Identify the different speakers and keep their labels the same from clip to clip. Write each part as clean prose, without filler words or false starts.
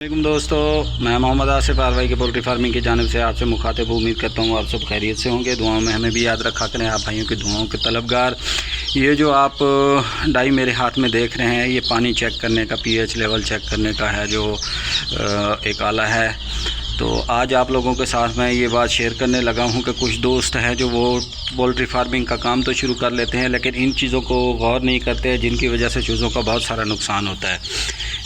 Speaker 1: वालेकुम दोस्तों, मैं मोहम्मद आसिफ आरवाई के पोल्ट्री फार्मिंग की जानिब से आपसे मुखातिब उम्मीद करता हूँ आप सब खैरियत से होंगे। दुआओं में हमें भी याद रखा करें, आप भाइयों की दुआओं के तलबगार। ये जो आप डाई मेरे हाथ में देख रहे हैं, ये पानी चेक करने का, पीएच लेवल चेक करने का है जो एक आला है। तो आज आप लोगों के साथ मैं ये बात शेयर करने लगा हूँ कि कुछ दोस्त हैं जो वो पोल्ट्री फार्मिंग का काम तो शुरू कर लेते हैं, लेकिन इन चीज़ों को गौर नहीं करते, जिनकी वजह से चूज़ों का बहुत सारा नुकसान होता है।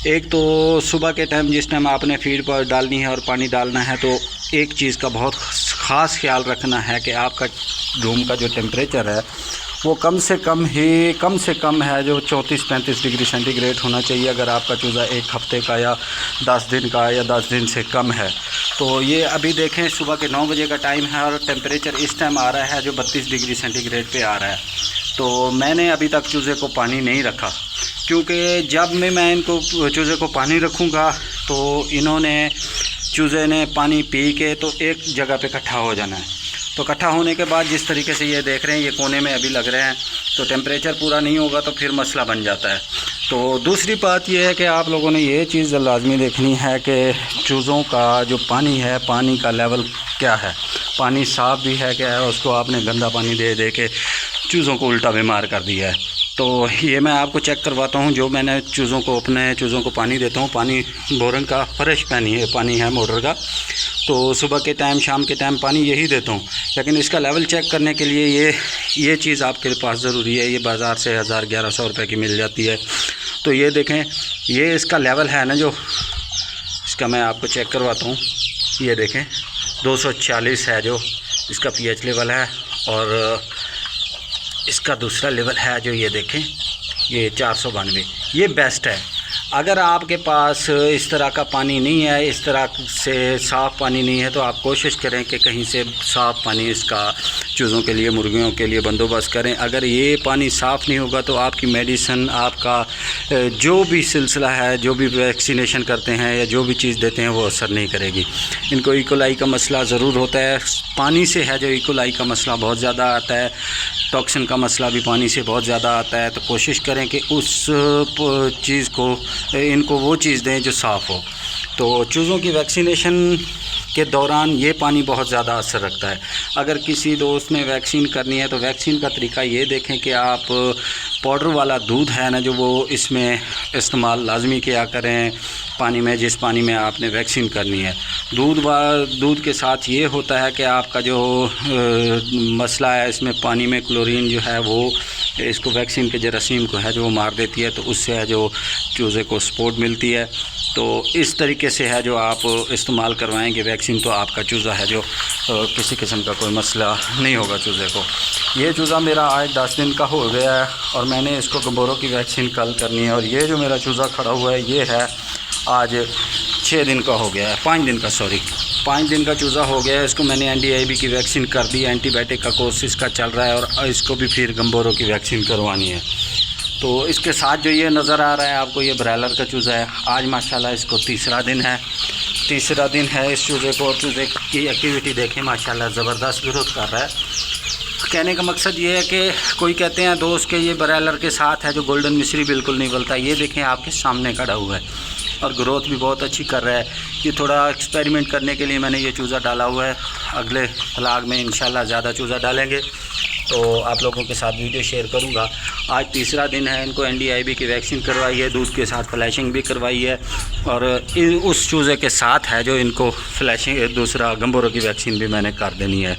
Speaker 1: एक तो सुबह के टाइम जिस टाइम आपने फीड पर डालनी है और पानी डालना है, तो एक चीज़ का बहुत ख़ास ख्याल रखना है कि आपका रूम का जो टेम्परेचर है वो कम से कम है जो 34-35 डिग्री सेंटीग्रेड होना चाहिए। अगर आपका चूज़ा एक हफ़्ते का या 10 दिन का या 10 दिन से कम है। तो ये अभी देखें सुबह के 9 बजे का टाइम है और टेम्परेचर इस टाइम आ रहा है जो 32 डिग्री सेंटीग्रेड पे आ रहा है। तो मैंने अभी तक चूज़े को पानी नहीं रखा, क्योंकि जब मैं इनको चूज़े को पानी रखूँगा तो चूज़े ने पानी पी के तो एक जगह पे इकट्ठा हो जाना है। तो इकट्ठा होने के बाद जिस तरीके से ये देख रहे हैं, ये कोने में अभी लग रहे हैं, तो टेम्परेचर पूरा नहीं होगा तो फिर मसला बन जाता है। तो दूसरी बात ये है कि आप लोगों ने ये चीज़ लाजमी देखनी है कि चूज़ों का जो पानी है, पानी का लेवल क्या है, पानी साफ़ भी है क्या है, उसको आपने गंदा पानी दे दे के चूज़ों को उल्टा बीमार कर दिया है। तो ये मैं आपको चेक करवाता हूँ। जो मैंने अपने चूज़ों को पानी देता हूँ, पानी बोरन का फ्रेश पानी है मोटर का, तो सुबह के टाइम शाम के टाइम पानी यही देता हूँ। लेकिन इसका लेवल चेक करने के लिए ये चीज़ आपके पास ज़रूरी है। ये बाज़ार से 1000-1100 रुपये की मिल जाती है। तो ये देखें, ये इसका लेवल है ना, जो इसका मैं आपको चेक करवाता हूँ। ये देखें 240 है जो इसका पीएच लेवल है, और इसका दूसरा लेवल है जो ये देखें, ये 492। ये बेस्ट है। अगर आपके पास इस तरह का पानी नहीं है, इस तरह से साफ़ पानी नहीं है, तो आप कोशिश करें कि कहीं से साफ़ पानी इसका चूज़ों के लिए, मुर्गियों के लिए बंदोबस्त करें। अगर ये पानी साफ़ नहीं होगा तो आपकी मेडिसिन, आपका जो भी सिलसिला है, जो भी वैक्सीनेशन करते हैं या जो भी चीज़ देते हैं, वो असर नहीं करेगी। इनको इकोलाई का मसला ज़रूर होता है, पानी से है जो इकोलाई का मसला बहुत ज़्यादा आता है, टॉक्सिन का मसला भी पानी से बहुत ज़्यादा आता है। तो कोशिश करें कि उस चीज़ को, इनको वो चीज़ दें जो साफ़ हो। तो चूज़ों की वैक्सीनेशन के दौरान ये पानी बहुत ज़्यादा असर रखता है। अगर किसी दोस्त ने वैक्सीन करनी है तो वैक्सीन का तरीका ये देखें कि आप पाउडर वाला दूध है ना, जो वो इसमें इस्तेमाल लाजमी किया करें पानी में, जिस पानी में आपने वैक्सीन करनी है। दूध के साथ ये होता है कि आपका जो मसला है, इसमें पानी में क्लोरीन जो है वो इसको वैक्सीन के जरासीम को है जो वो मार देती है, तो उससे है जो चूज़े को सपोर्ट मिलती है। तो इस तरीके से है जो आप इस्तेमाल करवाएंगे वैक्सीन, तो आपका चूज़ा है जो किसी किस्म का कोई मसला नहीं होगा चूज़े को। ये चूज़ा मेरा आज 10 दिन का हो गया है और मैंने इसको गंबोरों की वैक्सीन कल करनी है। और ये जो मेरा चूज़ा खड़ा हुआ है, ये है आज 6 दिन का हो गया है, 5 दिन का, सॉरी 5 दिन का चूज़ा हो गया है। इसको मैंने NDIB की वैक्सीन कर दी, एंटीबायोटिक का कोर्स इसका चल रहा है, और इसको भी फिर गंबोरों की वैक्सीन करवानी है। तो इसके साथ जो ये नज़र आ रहा है आपको, ये ब्रायलर का चूज़ा है। आज माशाल्लाह इसको तीसरा दिन है इस चूज़े को। चूज़े की एक्टिविटी देखें, माशाल्लाह ज़बरदस्त ग्रोथ कर रहा है। कहने का मकसद ये है कि कोई कहते हैं दोस्त के ये ब्रायलर के साथ है जो गोल्डन मिस्री बिल्कुल नहीं बोलता। ये देखें आपके सामने खड़ा हुआ है और ग्रोथ भी बहुत अच्छी कर रहा है। ये थोड़ा एक्सपेरिमेंट करने के लिए मैंने ये चूज़ा डाला हुआ है। अगले व्लॉग में इंशाल्लाह ज़्यादा चूज़ा डालेंगे तो आप लोगों के साथ वीडियो शेयर करूंगा। आज तीसरा दिन है, इनको NDIB की वैक्सीन करवाई है, दूध के साथ फ्लैशिंग भी करवाई है, और उस चूज़े के साथ है जो इनको फ्लैशिंग, दूसरा गंबोरों की वैक्सीन भी मैंने कर देनी है।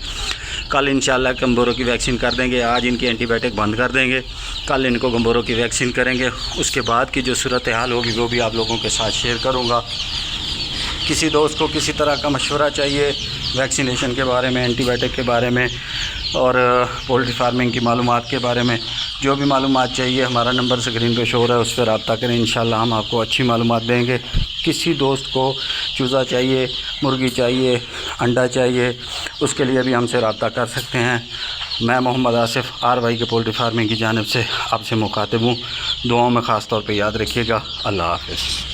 Speaker 1: कल इंशाल्लाह गंबोरों की वैक्सीन कर देंगे। आज इनकी एंटीबायोटिक बंद कर देंगे, कल इनको गंबोरों की वैक्सीन करेंगे। उसके बाद की जो सूरत हाल होगी वो भी आप लोगों के साथ शेयर करूँगा। किसी दोस्त को किसी तरह का मशवरा चाहिए वैक्सीनेशन के बारे में, एंटीबायोटिक के बारे में और पोल्ट्री फार्मिंग की मालूमात के बारे में, जो भी मालूमात चाहिए, हमारा नंबर स्क्रीन पे शो हो रहा है, उस पर रब्ता करें। इंशाल्लाह हम आपको अच्छी मालूमात देंगे। किसी दोस्त को चूज़ा चाहिए, मुर्गी चाहिए, अंडा चाहिए, उसके लिए भी हमसे रब्ता कर सकते हैं। मैं मोहम्मद आसिफ आरवाई के पोल्ट्री फार्मिंग की जानिब से आपसे मुखातिब हूँ। दुआओं में ख़ास तौर पर याद रखिएगा। अल्लाह हाफ़िज़।